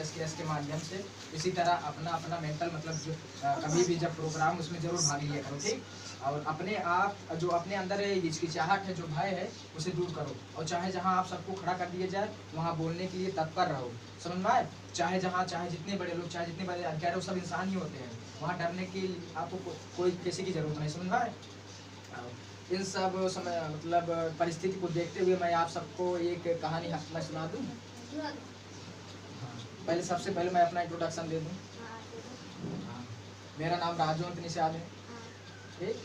SKS के माध्यम से। इसी तरह अपना अपना मेंटल मतलब जो कभी भी जब प्रोग्राम उसमें जरूर भाग लिया करो, ठीक। और अपने आप जो अपने अंदर हिचकिचाहट है, जो भय है, उसे दूर करो। और चाहे जहाँ आप सबको खड़ा कर दिया जाए वहाँ बोलने के लिए तत्पर रहो, समझ में आए। चाहे जहाँ, चाहे जितने बड़े लोग, चाहे जितने बड़े अधिकारी, वो सब इंसान ही होते हैं। वहाँ डरने की आपको कोई किसी की जरूरत नहीं, समझ में आए। इन सब समय मतलब परिस्थिति को देखते हुए मैं आप सबको एक कहानी मैं सुना दूँ। हाँ, पहले सबसे पहले मैं अपना इंट्रोडक्शन दे दूँ। हाँ, मेरा नाम राजवंत निषाद है, ठीक।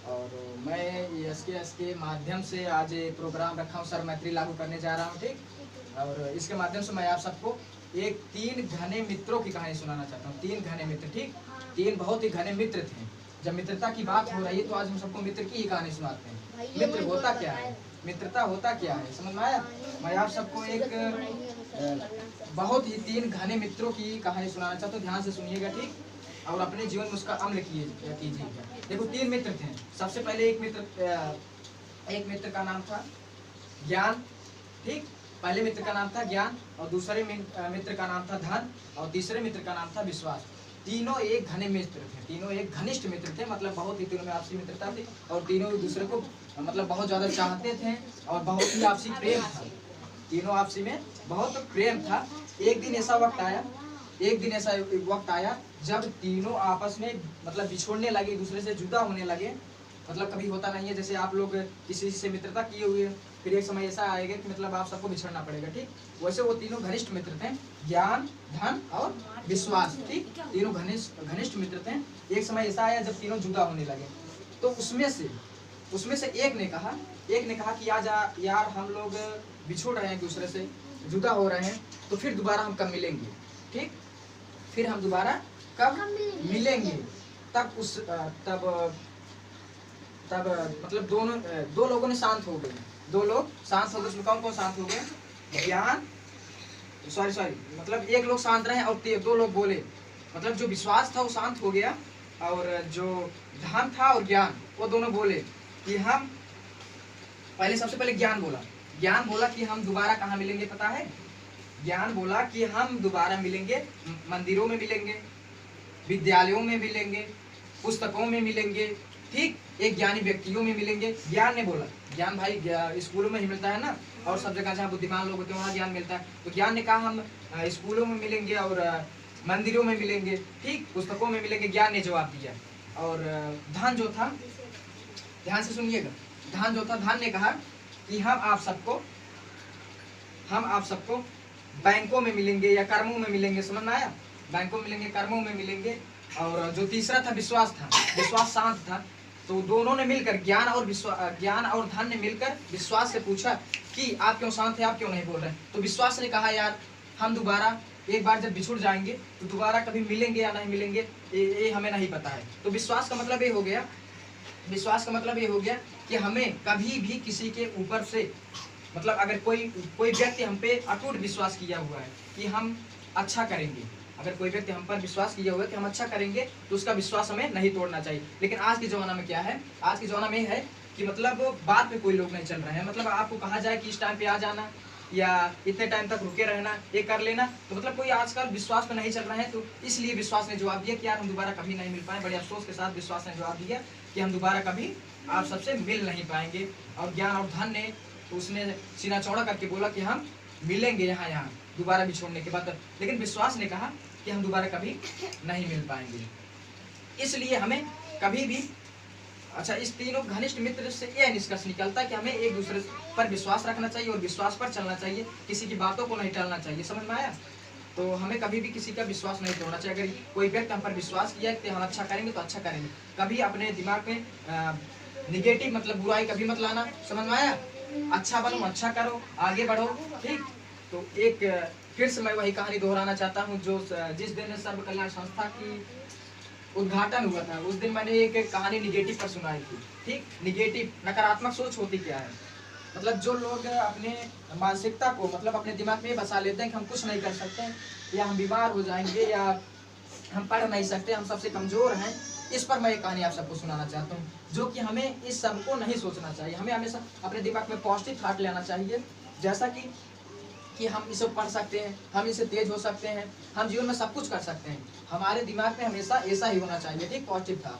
और मैं SKS के माध्यम से आज प्रोग्राम रखा हूँ, सर मैत्री लागू करने जा रहा हूँ, ठीक। और इसके माध्यम से मैं आप सबको एक 3 घने मित्रों की कहानी सुनाना चाहता हूँ। 3 घने मित्र, ठीक। 3 बहुत ही घने मित्र थे। जब मित्रता की बात हो रही है तो आज हम सबको मित्र की ही कहानी सुनाते हैं। मित्र होता क्या है, मित्रता होता क्या है, समझ में आया। मैं आप सबको एक बहुत ही 3 घने मित्रों की कहानी सुनाना चाहता हूँ। ध्यान से सुनिएगा, ठीक। और अपने जीवन में उसका अमल कीजिएगा। देखो 3 मित्र थे। सबसे पहले एक मित्र का नाम था ज्ञान, ठीक। पहले मित्र का नाम था ज्ञान, और दूसरे मित्र का नाम था धन, और तीसरे मित्र का नाम था विश्वास। तीनों एक घने मित्र थे, तीनों एक घनिष्ठ मित्र थे। मतलब बहुत ही तीनों में आपसी मित्रता थी, और तीनों एक दूसरे को मतलब बहुत ज्यादा चाहते थे, और बहुत ही आपसी प्रेम था। तीनों आपसी में बहुत प्रेम था। एक दिन ऐसा वक्त आया जब तीनों आपस में मतलब बिछोड़ने लगे, एक दूसरे से जुदा होने लगे। मतलब कभी होता नहीं है, जैसे आप लोग किसी से मित्रता किए हुए, फिर एक समय ऐसा आएगा कि मतलब आप सबको बिछड़ना पड़ेगा, ठीक। वैसे वो तीनों घनिष्ठ मित्र थे, ज्ञान, धन और विश्वास, ठीक। तीनों घनिष्ठ मित्र थे। एक समय ऐसा आया जब तीनों जुदा होने लगे। तो उसमें से एक ने कहा कि यार हम लोग बिछुड़ रहे हैं, एक दूसरे से जुदा हो रहे हैं, तो फिर दोबारा हम कब मिलेंगे, ठीक। फिर हम दोबारा कब मिलेंगे। तब मतलब दो लोगों ने शांत हो गए। 2 लोग शांत हो गए। उसमें कौन शांत हो गए? ज्ञान, सॉरी मतलब एक लोग शांत रहे और 2 लोग बोले। मतलब जो विश्वास था वो शांत हो गया, और जो धन था और ज्ञान, वो दोनों बोले कि हम सबसे पहले ज्ञान बोला कि हम दोबारा कहाँ मिलेंगे, पता है। ज्ञान बोला कि हम दोबारा मिलेंगे, मंदिरों में मिलेंगे, विद्यालयों में मिलेंगे, पुस्तकों में मिलेंगे, ठीक। एक ज्ञानी व्यक्तियों में मिलेंगे। ज्ञान ने बोला, ज्ञान भाई स्कूलों में ही मिलता है ना, और सब जगह जहाँ बुद्धिमान लोग होते हैं वहाँ ज्ञान मिलता है। तो ज्ञान ने कहा हम स्कूलों में मिलेंगे और मंदिरों में मिलेंगे, ठीक, पुस्तकों में मिलेंगे। ज्ञान ने जवाब दिया। और धन जो था, ध्यान से सुनिएगा, धन ने कहा कि हम आप सबको बैंकों में मिलेंगे या कर्मों में मिलेंगे, समझ में आया। बैंकों में मिलेंगे, कर्मों में मिलेंगे। और जो तीसरा था विश्वास शांत था। तो दोनों ने मिलकर, ज्ञान और धन ने मिलकर विश्वास से पूछा कि आप क्यों शांत है, आप क्यों नहीं बोल रहे। तो विश्वास ने कहा यार हम दोबारा एक बार जब बिछुड़ जाएंगे तो दोबारा कभी मिलेंगे या नहीं मिलेंगे ये हमें नहीं पता है। तो विश्वास का मतलब ये हो गया कि हमें कभी भी किसी के ऊपर से मतलब अगर कोई व्यक्ति हम पे अटूट विश्वास किया हुआ है कि हम अच्छा करेंगे, अगर कोई व्यक्ति हम पर विश्वास किया हुआ है कि हम अच्छा करेंगे, तो उसका विश्वास हमें नहीं तोड़ना चाहिए। लेकिन आज के ज़माना में क्या है, आज के ज़माना में है कि मतलब बात पे कोई लोग नहीं चल रहे हैं। मतलब आपको कहा जाए कि इस टाइम पे आ जाना या इतने टाइम तक रुके रहना, ये कर लेना, तो मतलब कोई आजकल विश्वास पे नहीं चल रहा है। तो इसलिए विश्वास ने जवाब दिया कि यार हम दोबारा कभी नहीं मिल पाए। बड़े अफसोस के साथ विश्वास ने जवाब दिया कि हम दोबारा कभी आप सबसे मिल नहीं पाएंगे। और ज्ञान और धन ने, तो उसने सीना चौड़ा करके बोला कि हम मिलेंगे यहाँ दोबारा बिछोड़ने के बाद। लेकिन विश्वास ने कहा कि हम दोबारा कभी नहीं मिल पाएंगे। इसलिए हमें कभी भी, अच्छा, इस तीनों घनिष्ठ मित्र से यह निष्कर्ष निकलता है कि हमें एक दूसरे पर विश्वास रखना चाहिए और विश्वास पर चलना चाहिए, किसी की बातों को नहीं टालना चाहिए, समझ में आया। तो हमें कभी भी किसी का विश्वास नहीं तोड़ना चाहिए। अगर कोई व्यक्ति हम पर विश्वास किया कि हम अच्छा करेंगे तो अच्छा करेंगे। कभी अपने दिमाग में निगेटिव मतलब बुराई कभी मत लाना, समझ में आया। अच्छा बनो, अच्छा करो, आगे बढ़ो, ठीक। तो एक फिर से मैं वही कहानी दोहराना चाहता हूँ जो जिस दिन सर्व कल्याण संस्था की उद्घाटन हुआ था, उस दिन मैंने एक कहानी निगेटिव पर सुनाई थी, ठीक। निगेटिव, नकारात्मक सोच होती क्या है। मतलब जो लोग अपने मानसिकता को मतलब अपने दिमाग में बसा लेते हैं कि हम कुछ नहीं कर सकते, या हम बीमार हो जाएंगे, या हम पढ़ नहीं सकते, हम सबसे कमजोर हैं, इस पर मैं एक कहानी आप सबको सुनाना चाहता हूँ। जो कि हमें इस सब को नहीं सोचना चाहिए। हमें हमेशा अपने दिमाग में पॉजिटिव थॉट लेना चाहिए। जैसा कि कि हम इसे पढ़ सकते हैं, हम इसे तेज हो सकते हैं, हम जीवन में सब कुछ कर सकते हैं। हमारे दिमाग में हमेशा ऐसा ही होना चाहिए, ठीक, पॉजिटिव था।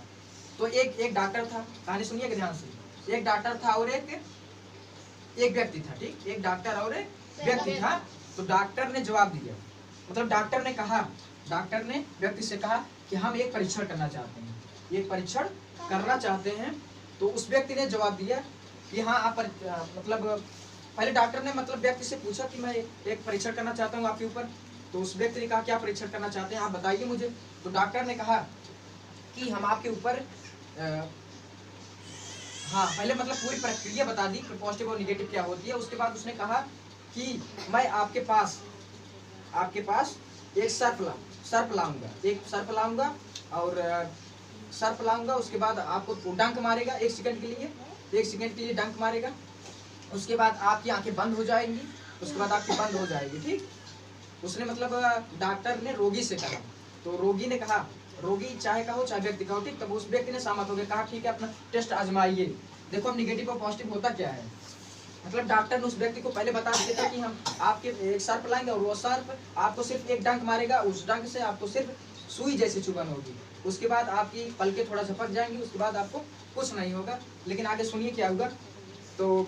तो एक डॉक्टर था, कहानी सुनिए ध्यान से। एक डॉक्टर था और एक व्यक्ति था, ठीक, एक डॉक्टर और एक व्यक्ति था। तो डॉक्टर ने जवाब दिया, मतलब डॉक्टर ने व्यक्ति से कहा कि हम एक परीक्षण करना चाहते हैं, एक परीक्षण करना चाहते हैं। तो उस व्यक्ति ने जवाब दिया कि हाँ आप मतलब पहले डॉक्टर ने मतलब व्यक्ति से पूछा कि मैं एक परीक्षण करना चाहता हूँ आपके ऊपर। तो उस व्यक्ति ने कहा क्या परीक्षण करना चाहते हैं आप बताइए मुझे। तो डॉक्टर ने कहा कि हम आपके ऊपर हाँ पहले मतलब पूरी प्रक्रिया बता दी कि पॉजिटिव और निगेटिव क्या होती है। उसके बाद उसने कहा कि मैं आपके पास एक सर्प लाऊंगा और सर्प लाऊंगा। उसके बाद आपको डंक मारेगा 1 सेकंड के लिए डंक मारेगा। उसके बाद आपकी आंखें बंद हो जाएगी, ठीक। उसने मतलब डॉक्टर ने रोगी से कहा। तो रोगी ने कहा, रोगी चाहे का हो चाहे व्यक्ति का हो, ठीक। तब उस व्यक्ति ने सहमत हो गया, कहा ठीक है अपना टेस्ट आजमाइए। देखो अब निगेटिव और पॉजिटिव होता क्या है। मतलब डॉक्टर ने उस व्यक्ति को पहले बता दिया था कि हम आपके एक सर्प लाएंगे और वो सर्प आपको सिर्फ एक डंक मारेगा, उस डंक से आपको सिर्फ सुई जैसी चुभन होगी। उसके बाद आपकी पलकें थोड़ा झपक जाएंगी, उसके बाद आपको कुछ नहीं होगा। लेकिन आगे सुनिए क्या होगा। तो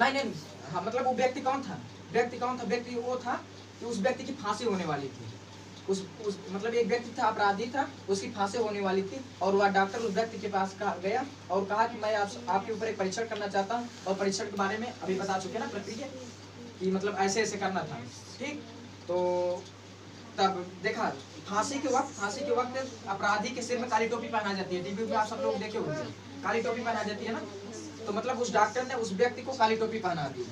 नहीं, हाँ मतलब वो व्यक्ति कौन था, व्यक्ति वो था कि उस व्यक्ति की फांसी होने वाली थी। उस मतलब एक व्यक्ति था, अपराधी था, उसकी फांसी होने वाली थी। और वह डॉक्टर उस व्यक्ति के पास गया और कहा कि मैं आपके ऊपर एक परीक्षण करना चाहता हूँ। और परीक्षण के बारे में अभी बता चुके ना प्रक्रिया कि मतलब ऐसे ऐसे करना था, ठीक। तो तब देखा फांसी के वक्त अपराधी के सिर में काली टोपी पहना जाती है। टीवी पे आप सब लोग देखे होंगे, काली टोपी पहना जाती है ना। तो मतलब उस डॉक्टर ने उस व्यक्ति को काली टोपी पहना दी।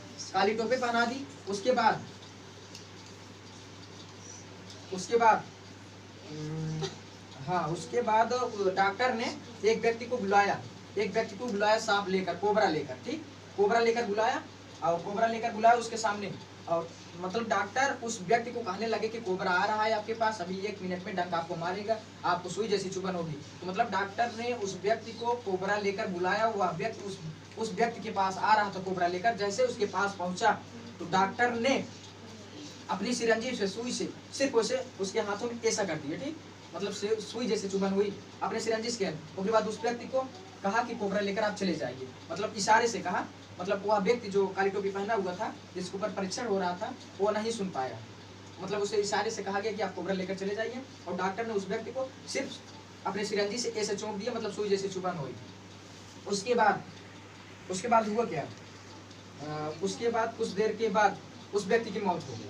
उसके बाद डॉक्टर ने एक व्यक्ति को बुलाया सांप लेकर, कोबरा लेकर, ठीक। कोबरा लेकर बुलाया उसके सामने। और मतलब डॉक्टर उस व्यक्ति को कहने लगे कि कोबरा आ रहा है आपके पास, अभी 1 मिनट में डंक आपको मारेगा, आपको सुई जैसी चुभन होगी। तो मतलब डॉक्टर ने उस व्यक्ति को कोबरा लेकर बुलाया, वह व्यक्ति उस व्यक्ति के पास आ रहा था कोबरा लेकर। जैसे उसके पास पहुंचा तो डॉक्टर ने अपनी सिरंजी से सुई से सिर्फ उसे उसके हाथों में ऐसा कर दिया, ठीक। मतलब सुई जैसे चुभन हुई अपने सिरंजी से। उसके बाद उस व्यक्ति को कहा कि कोबरा लेकर आप चले जाइए, मतलब इशारे से कहा। मतलब वह व्यक्ति जो काली टोपी पहना हुआ था, जिसके ऊपर परीक्षण हो रहा था, वो नहीं सुन पाया। मतलब उसे इशारे से कहा गया कि आप कोबरा लेकर चले जाइए। और डॉक्टर ने उस व्यक्ति को सिर्फ अपने सिरंजी से ऐसे चौंक दिया, मतलब सुई जैसे चुभन हुई। उसके बाद हुआ क्या, उसके बाद कुछ देर के बाद उस व्यक्ति की मौत हो गई।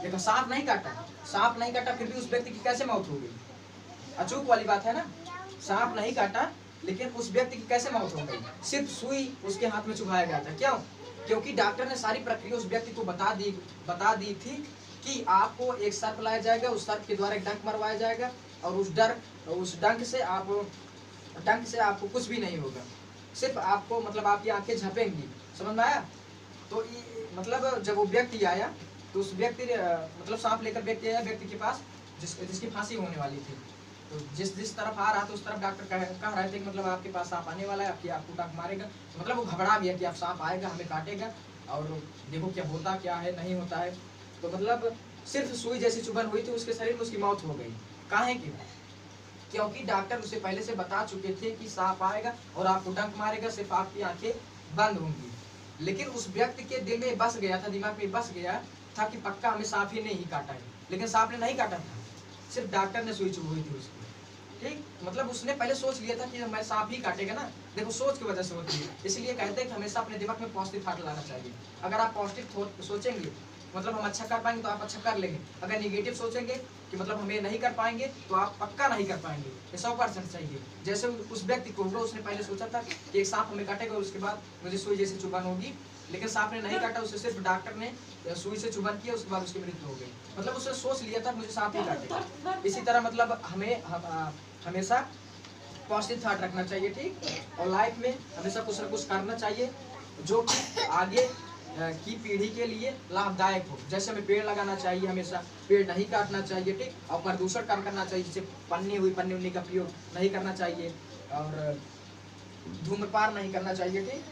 देखो सांप नहीं काटा, फिर भी उस व्यक्ति की कैसे मौत हो गई। अचूक वाली बात है ना, सांप नहीं काटा लेकिन उस व्यक्ति की कैसे मौत हो गई। सिर्फ सुई उसके हाथ में चुभाया गया था। क्यों? क्योंकि डॉक्टर ने सारी प्रक्रिया उस व्यक्ति को बता दी थी कि आपको एक सर्प लाया जाएगा, उस सर्प के द्वारा एक डंक मरवाया जाएगा और उस डंक से आपको कुछ भी नहीं होगा, सिर्फ आपको मतलब आपकी आंखें झपेंगी। समझ में आया? तो मतलब जब वो व्यक्ति आया तो उस व्यक्ति मतलब सांप लेकर व्यक्ति आया व्यक्ति के पास जिसकी फांसी होने वाली थी। तो जिस तरफ आ रहा था उस तरफ डॉक्टर कह रहे थे कि मतलब आपके पास सांप आने वाला है, आपको डंक मारेगा। तो मतलब वो घबरा गया कि अब सांप आएगा, हमें काटेगा और देखो क्या है नहीं होता है। तो मतलब सिर्फ सुई जैसी चुभन हुई थी उसके शरीर में, उसकी मौत हो गई। काहे की? क्योंकि डॉक्टर उसे पहले से बता चुके थे कि सांप आएगा और आपको डंक मारेगा, सिर्फ आपकी आंखें बंद होंगी। लेकिन उस व्यक्ति के दिल में बस गया था, दिमाग में बस गया था कि पक्का हमें सांप ही नहीं काटा है। लेकिन सांप ने नहीं काटा था, सिर्फ डॉक्टर ने सुई चुभ हुई थी उसकी, ठीक। मतलब उसने पहले सोच लिया था कि मैं सांप ही काटेगा ना। देखो सोच की वजह से होती है, इसलिए कहते हैं कि हमेशा अपने दिमाग में पॉजिटिव थॉट लाना चाहिए। अगर आप पॉजिटिव सोचेंगे मतलब हम अच्छा कर पाएंगे तो आप अच्छा कर लेंगे। अगर निगेटिव सोचेंगे कि मतलब हमें नहीं कर पाएंगे तो आप पक्का नहीं कर पाएंगे। ये 100% चाहिए। जैसे उस व्यक्ति को उसने पहले सोचा था कि एक सांप हमें काटेगा और उसके बाद मुझे सुई जैसी चुभन होगी, लेकिन सांप ने नहीं काटा, उसे सिर्फ डॉक्टर ने सुई से चुभन किया, उसके बाद उसकी मृत्यु हो गई। मतलब उसने सोच लिया था मुझे सांप ही काटेगा। इसी तरह मतलब हमें हमेशा पॉजिटिव थॉट रखना चाहिए, ठीक। और लाइफ में हमेशा कुछ ना कुछ करना चाहिए जो कि आगे की पीढ़ी के लिए लाभदायक हो। जैसे हमें पेड़ लगाना चाहिए, हमेशा पेड़ नहीं काटना चाहिए, ठीक। और प्रदूषण कम करना चाहिए, जैसे पन्नी का प्रयोग नहीं करना चाहिए और धूम्रपान नहीं करना चाहिए,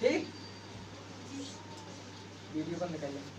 ठीक। वीडियो बंद कर लें।